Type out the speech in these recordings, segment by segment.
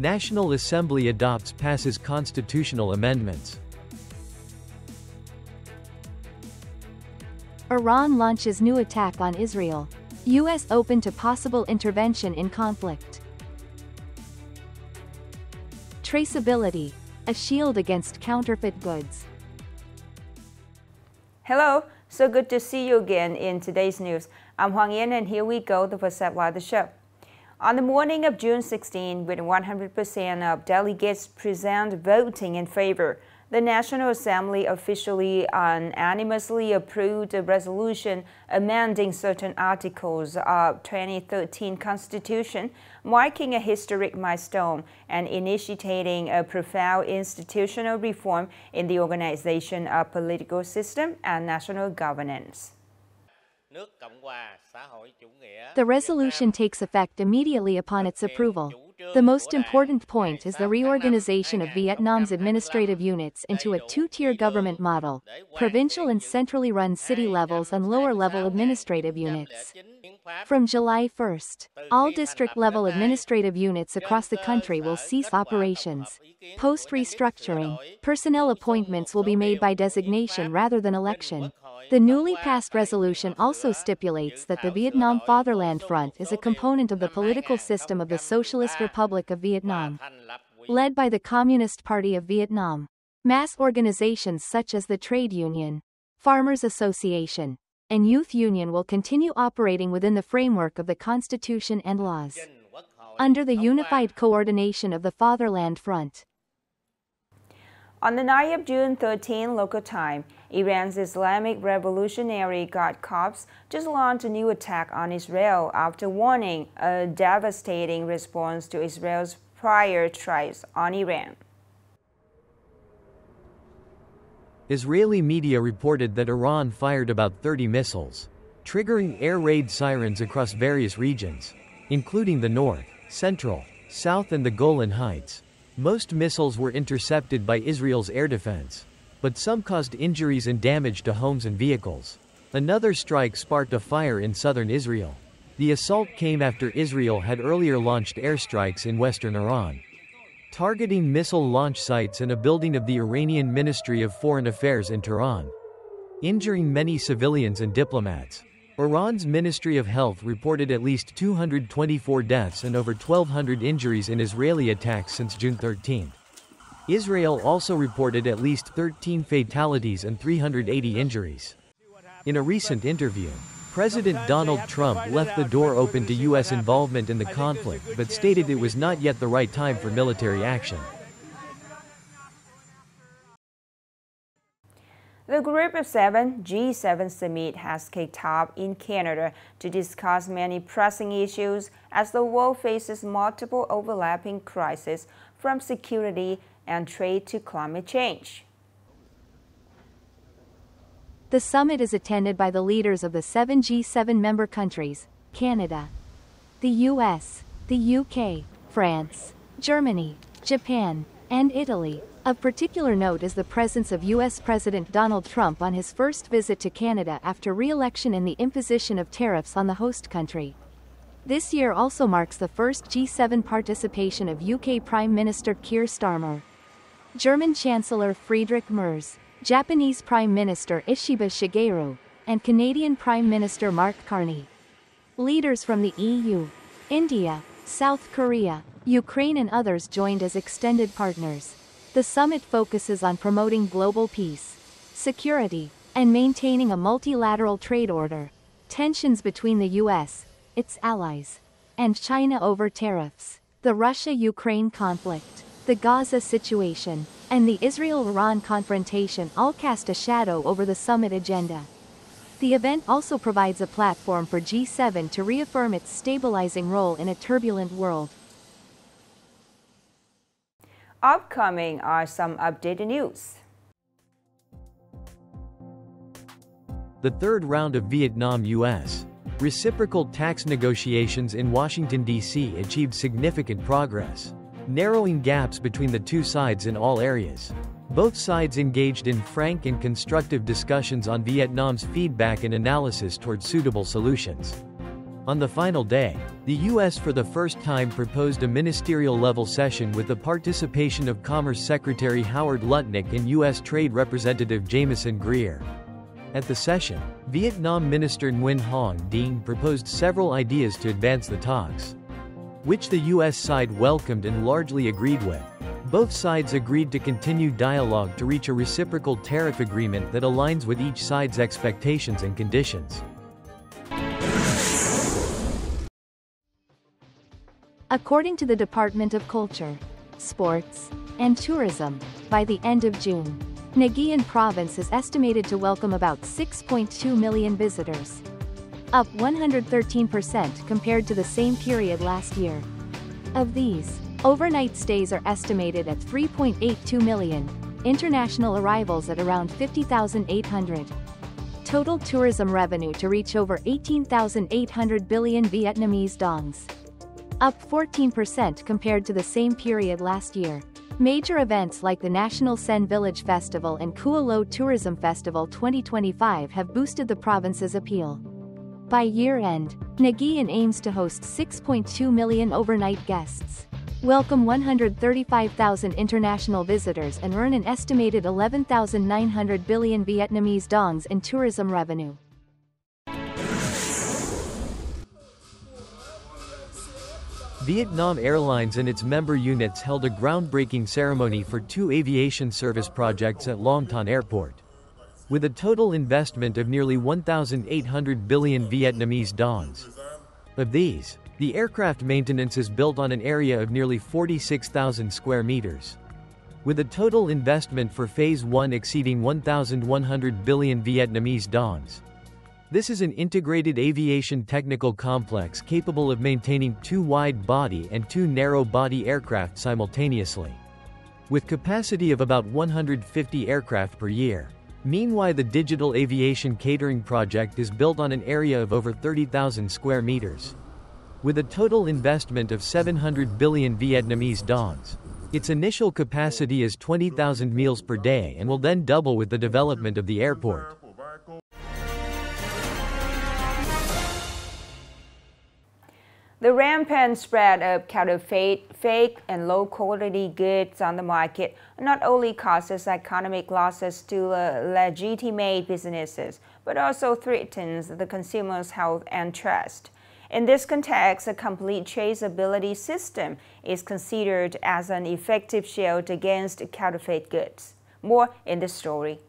National Assembly passes constitutional amendments. Iran launches new attack on Israel. U.S. open to possible intervention in conflict. Traceability, a shield against counterfeit goods. Hello, so good to see you again in today's news. I'm Hiến and here we go, the first step of the show. On the morning of June 16, with 100% of delegates present voting in favor, the National Assembly officially unanimously approved a resolution amending certain articles of 2013 Constitution, marking a historic milestone and initiating a profound institutional reform in the organization of political system and national governance. The resolution takes effect immediately upon its approval. The most important point is the reorganization of Vietnam's administrative units into a two-tier government model, provincial and centrally run city levels and lower-level administrative units. From July 1st, all district-level administrative units across the country will cease operations. Post-restructuring, personnel appointments will be made by designation rather than election. The newly passed resolution also stipulates that the Vietnam Fatherland Front is a component of the political system of the Socialist Republic of Vietnam, led by the Communist Party of Vietnam. Mass organizations such as the Trade Union, Farmers Association, and Youth Union will continue operating within the framework of the Constitution and laws, under the unified coordination of the Fatherland Front. On the night of June 13 local time, Iran's Islamic Revolutionary Guard Corps just launched a new attack on Israel after warning a devastating response to Israel's prior strikes on Iran. Israeli media reported that Iran fired about 30 missiles, triggering air raid sirens across various regions, including the north, central, south and the Golan Heights. Most missiles were intercepted by Israel's air defense, but some caused injuries and damage to homes and vehicles. Another strike sparked a fire in southern Israel. The assault came after Israel had earlier launched airstrikes in western Iran, targeting missile launch sites and a building of the Iranian Ministry of Foreign Affairs in Tehran, injuring many civilians and diplomats. Iran's Ministry of Health reported at least 224 deaths and over 1,200 injuries in Israeli attacks since June 13. Israel also reported at least 13 fatalities and 380 injuries. In a recent interview, President Donald Trump left the door open to U.S. involvement in the conflict but stated it was not yet the right time for military action. The Group of Seven G7 summit has kicked off in Canada to discuss many pressing issues as the world faces multiple overlapping crises from security and trade to climate change. The summit is attended by the leaders of the 7 G7 member countries, Canada, the US, the UK, France, Germany, Japan, and Italy. Of particular note is the presence of U.S. President Donald Trump on his first visit to Canada after re-election and the imposition of tariffs on the host country. This year also marks the first G7 participation of UK Prime Minister Keir Starmer, German Chancellor Friedrich Merz, Japanese Prime Minister Ishiba Shigeru, and Canadian Prime Minister Mark Carney. Leaders from the EU, India, South Korea, Ukraine and others joined as extended partners. The summit focuses on promoting global peace, security, and maintaining a multilateral trade order. Tensions between the U.S., its allies, and China over tariffs, the Russia-Ukraine conflict, the Gaza situation, and the Israel-Iran confrontation all cast a shadow over the summit agenda. The event also provides a platform for G7 to reaffirm its stabilizing role in a turbulent world. Upcoming are some updated news. The third round of Vietnam-US reciprocal tax negotiations in Washington, D.C. achieved significant progress, narrowing gaps between the two sides in all areas. Both sides engaged in frank and constructive discussions on Vietnam's feedback and analysis toward suitable solutions. On the final day, the U.S. for the first time proposed a ministerial-level session with the participation of Commerce Secretary Howard Lutnick and U.S. Trade Representative Jamieson Greer. At the session, Vietnam Minister Nguyen Hong Dinh proposed several ideas to advance the talks, which the U.S. side welcomed and largely agreed with. Both sides agreed to continue dialogue to reach a reciprocal tariff agreement that aligns with each side's expectations and conditions. According to the Department of Culture, Sports, and Tourism, by the end of June, Nagian Province is estimated to welcome about 6.2 million visitors, up 113% compared to the same period last year. Of these, overnight stays are estimated at 3.82 million, international arrivals at around 50,800. Total tourism revenue to reach over 18,800 billion Vietnamese dongs, up 14% compared to the same period last year. Major events like the National Sen Village Festival and Kua Lo Tourism Festival 2025 have boosted the province's appeal. By year-end, Nagian aims to host 6.2 million overnight guests, welcome 135,000 international visitors and earn an estimated 11,900 billion Vietnamese dongs in tourism revenue. Vietnam Airlines and its member units held a groundbreaking ceremony for 2 aviation service projects at Long Thanh Airport. With a total investment of nearly 1,800 billion Vietnamese dongs. Of these, the aircraft maintenance is built on an area of nearly 46,000 square meters. With a total investment for Phase 1 exceeding 1,100 billion Vietnamese dongs. This is an integrated aviation technical complex capable of maintaining 2 wide-body and 2 narrow-body aircraft simultaneously, with capacity of about 150 aircraft per year. Meanwhile, the digital aviation catering project is built on an area of over 30,000 square meters. With a total investment of 700 billion Vietnamese dongs. Its initial capacity is 20,000 meals per day and will then double with the development of the airport. The rampant spread of counterfeit, fake, and low-quality goods on the market not only causes economic losses to legitimate businesses, but also threatens the consumer's health and trust. In this context, a complete traceability system is considered as an effective shield against counterfeit goods. More in this story.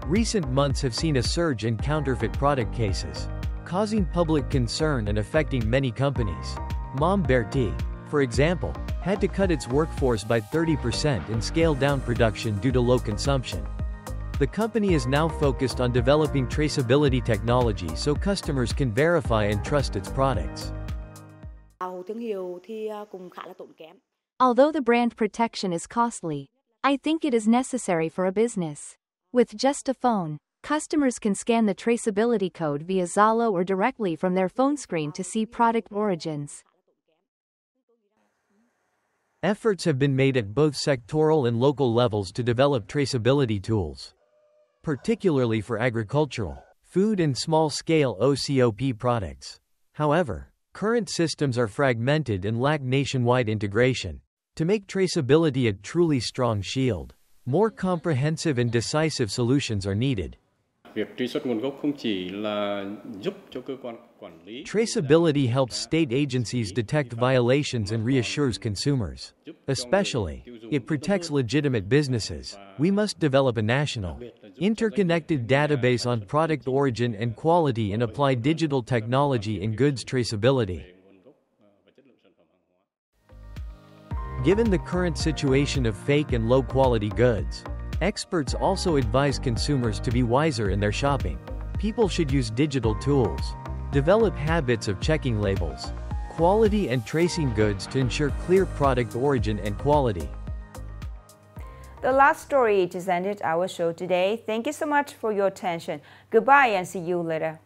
Recent months have seen a surge in counterfeit product cases, causing public concern and affecting many companies. Mom Berti, for example, had to cut its workforce by 30% and scale down production due to low consumption. The company is now focused on developing traceability technology so customers can verify and trust its products. Although the brand protection is costly, I think it is necessary for a business. With just a phone, customers can scan the traceability code via Zalo or directly from their phone screen to see product origins. Efforts have been made at both sectoral and local levels to develop traceability tools, particularly for agricultural, food and small-scale OCOP products. However, current systems are fragmented and lack nationwide integration. To make traceability a truly strong shield, more comprehensive and decisive solutions are needed. Traceability helps state agencies detect violations and reassures consumers. Especially, it protects legitimate businesses. We must develop a national, interconnected database on product origin and quality and apply digital technology in goods traceability. Given the current situation of fake and low-quality goods, experts also advise consumers to be wiser in their shopping. People should use digital tools, develop habits of checking labels, quality and tracing goods to ensure clear product origin and quality. The last story just ended our show today. Thank you so much for your attention. Goodbye and see you later.